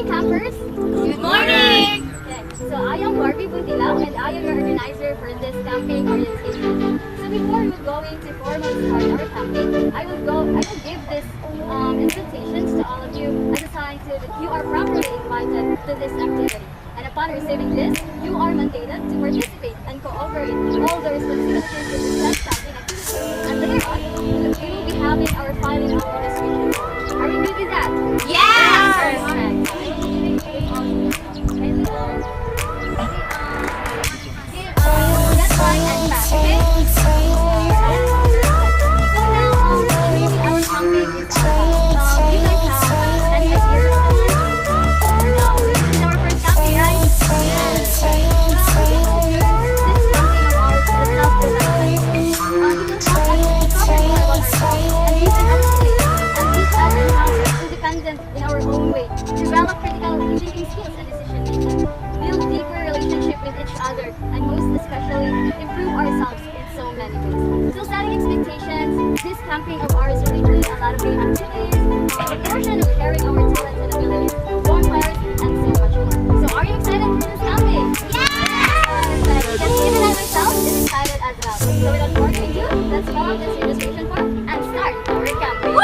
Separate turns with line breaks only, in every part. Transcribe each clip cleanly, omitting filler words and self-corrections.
morning, campers!
Good morning!
Okay, so I am Barbie Buntilao and I am your organizer for this camping orientation. So before we going to formally start our camping, I will give this invitations to all of you as a sign to that you are properly invited to this activity. And upon receiving this, you are mandated to participate and cooperate in all the responsibilities of the said camping activity. And later on, we will be having our final administration board. Are you good with that?
Yes!
Perfect. That's fine and fast, okay? So now, maybe our camping is you guys have an idea of no, this is our first camping, right? Yes. This camping of ours is self-development. We will help us discover more about ourselves and even our state and teach us and how to be independent in our own way, develop critical thinking skills and decision making, build deeper relationship with each other, and most especially improve ourselves in so many ways. So setting expectations, this camping of ours will include a lot of game activities, a portion of sharing our talents and abilities, bonfires, and so much more. So are you excited for this camping? Yes! Because even I myself is excited as well. So without further ado, let's fill out this registration form and start our camping.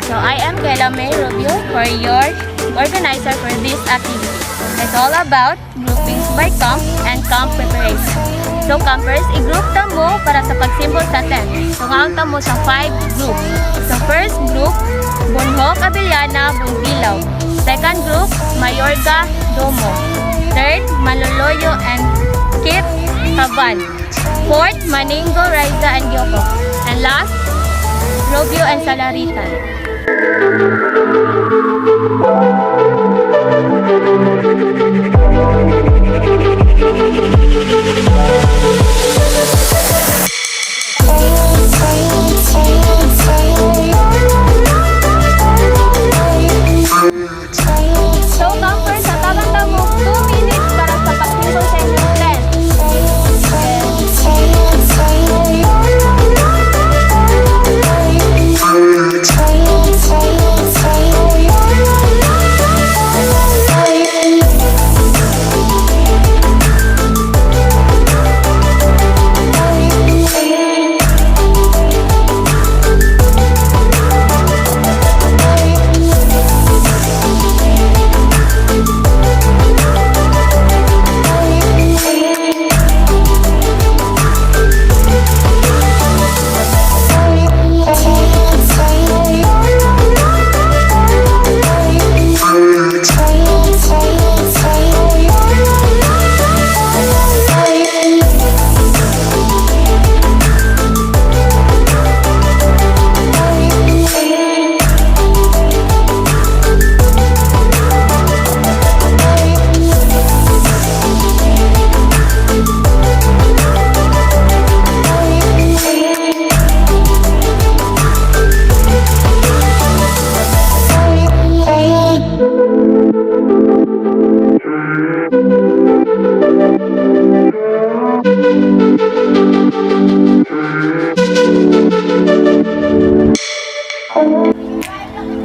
So I am Kayla May Rubio for your organizer for this activity. It's all about groupings by camp and camp preparation. So campers, i-group ta mo para sa pagsimbol sa tent. So ngaon ta mo sa 5 group. So first group, Bunhok, Abiliana, Buntilaw. Second group, Mayorga, Domo. Third, Maloloyo and Kit, Kaban. Fourth, Maningo, Raiza and Gyoko. And last, Rubio and Salaritan. So campers, natagan ta mo 2 minutes para sa pagsimbol sa inyong tent.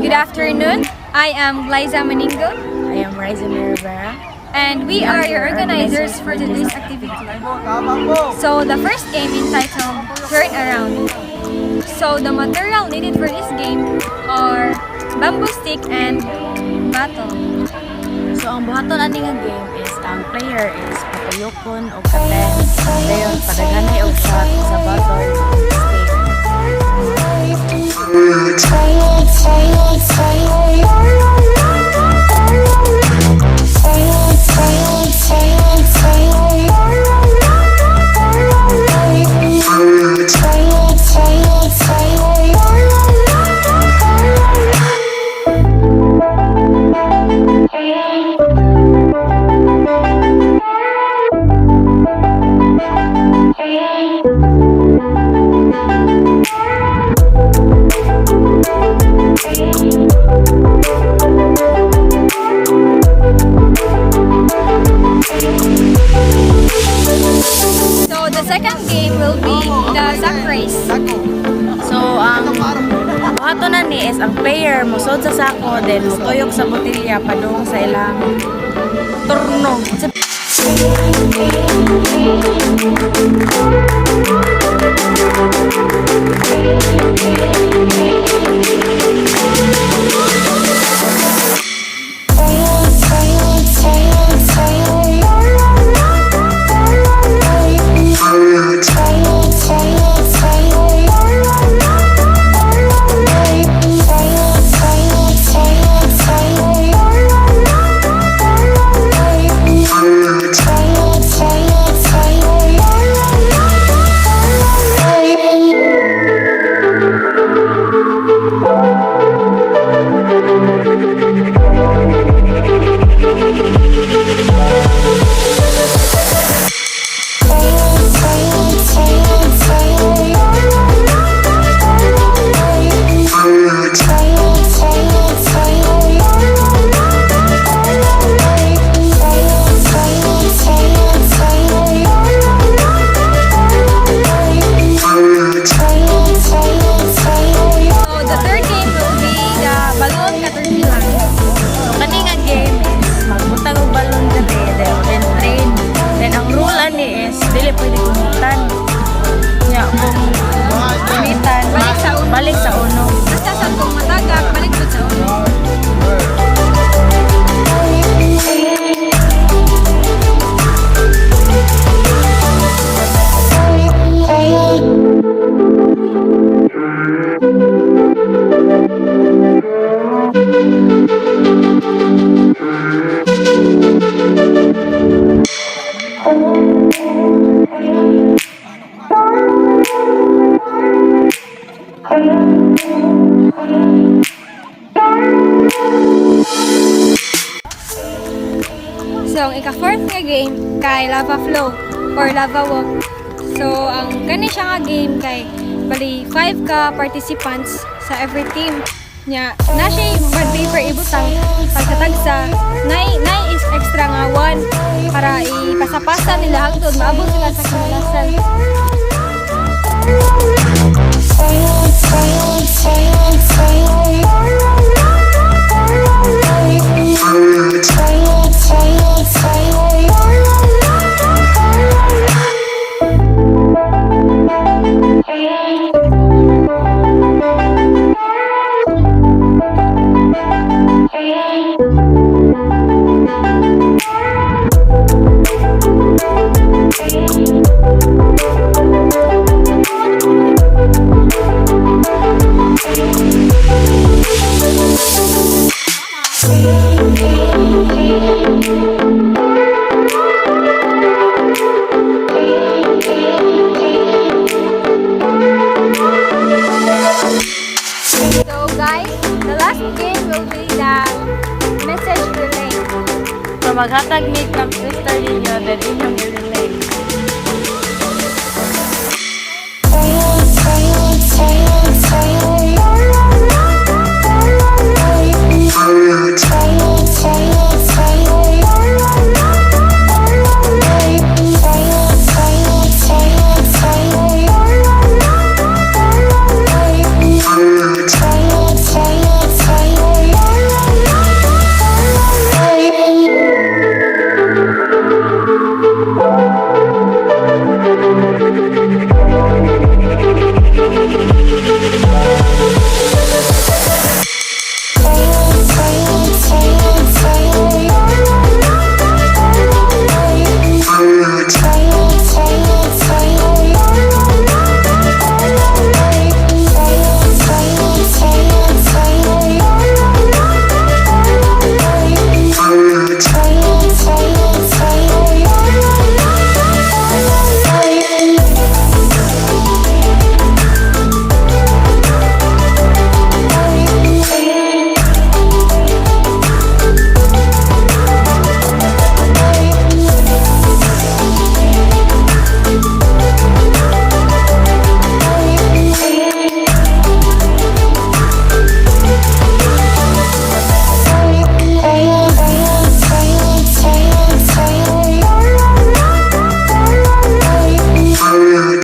Good afternoon. I am Liza Maningo,
I am Raiza Rivera.
and we are your organizers for today's activity. So the first game entitled Turn Around. So the material needed for this game are bamboo stick and baton.
So ang buhaton ani nga game is ang player is patuyokon o katen. Dayon padaghanay og shot sa baton
Thank you.
game will be the sack race.
So, ang buhatonan ni is ang player musod sa sako, then mutuyok sa botilya padung sa ilang turno. Dili pwede kumutan. Ya, kung kumitan, balik sa uno.
Basta sa kung matagak, balik po sa uno. So, ang ika-fourth nga game kay Lava Flow or Lava Walk. So, ang kani siya nga game kay bali 5 ka participants sa every team. Nya, na siya bad paper ibutang pagkatagsa. Nay is extra nga 1 para ipasapasa nila hangtod maabot sila sa kinalasan. So guys, the last game will be the message relay.
So, maghatag ni kang sister ninyo, then inyong i-relay.
Say